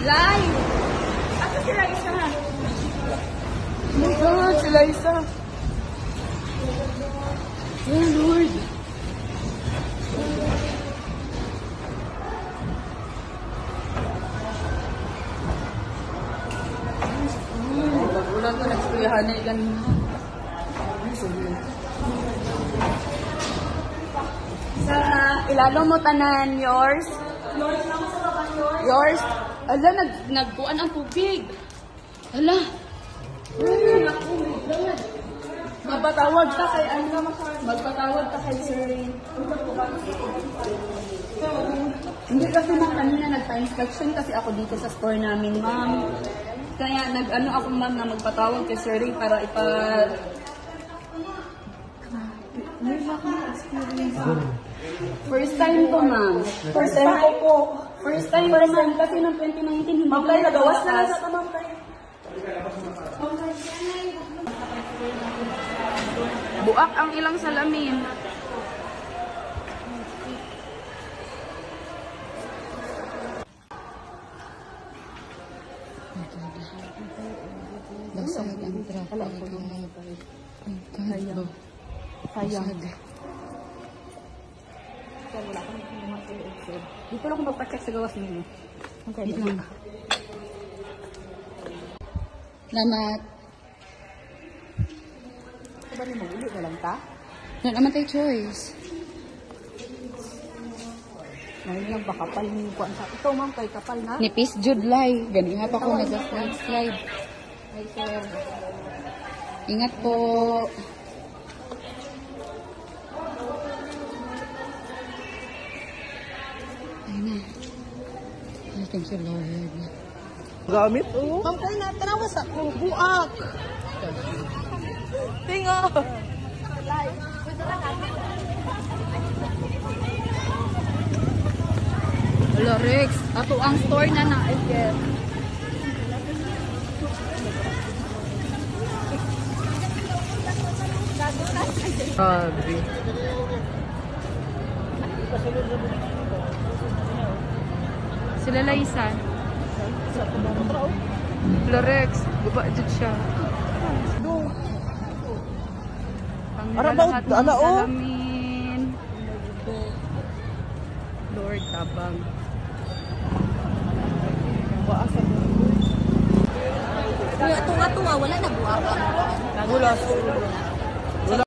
Lai! Ako si Liza. Oh my God, si Liza. Oh Lord. Pag-ulan ko, nagsuyahan na ilan. Sa ilalo mo tanan, yours? Yours lang sa baba, yours. Yours? Ala, nagbuan ang tubig. Ala. Magpatawag ka kay ano? Magpatawag ka kay Sir Rain. Hindi kasi ma'am, kanina nagpa-inspection kasi ako dito sa store namin, ma'am. Kaya nag-ano ako ma'am na magpatawag kay Sir Rain para Meron akong experience. First time to, ma'am. First time ko po. First time to, ma'am. Kasi noong 2019, hindi Ma'am, tayo nagawas na sa tamang tayo. Buak ang ilang salamin. Basag ang traffic. Sayang. Sayang. Dito lang ako magpa-check sa gawas ninyo. Okay, dito lang. Salamat. Ba ni mo ulit na lang ta? Yan naman tayo choice. Ngayon lang ba kapal ni kuan sa ito, ma'am, kay kapal na. Nipis Judlay. Ganihan pa ko nag-slide. Ay, sir. Ingat po. Ayun na. Oh, thank you, Lord. Gamit, oh. Ma'am, kayo na, tanawa sa buak. Tingo. Hello, Rex. Ato ang store na na. Yes. Grabe. Sila Liza. Lorex. Guba dyan siya. Lahat ng salamin. Lord, tabang. Kuya, tunga-tunga, wala na buwak. Wala.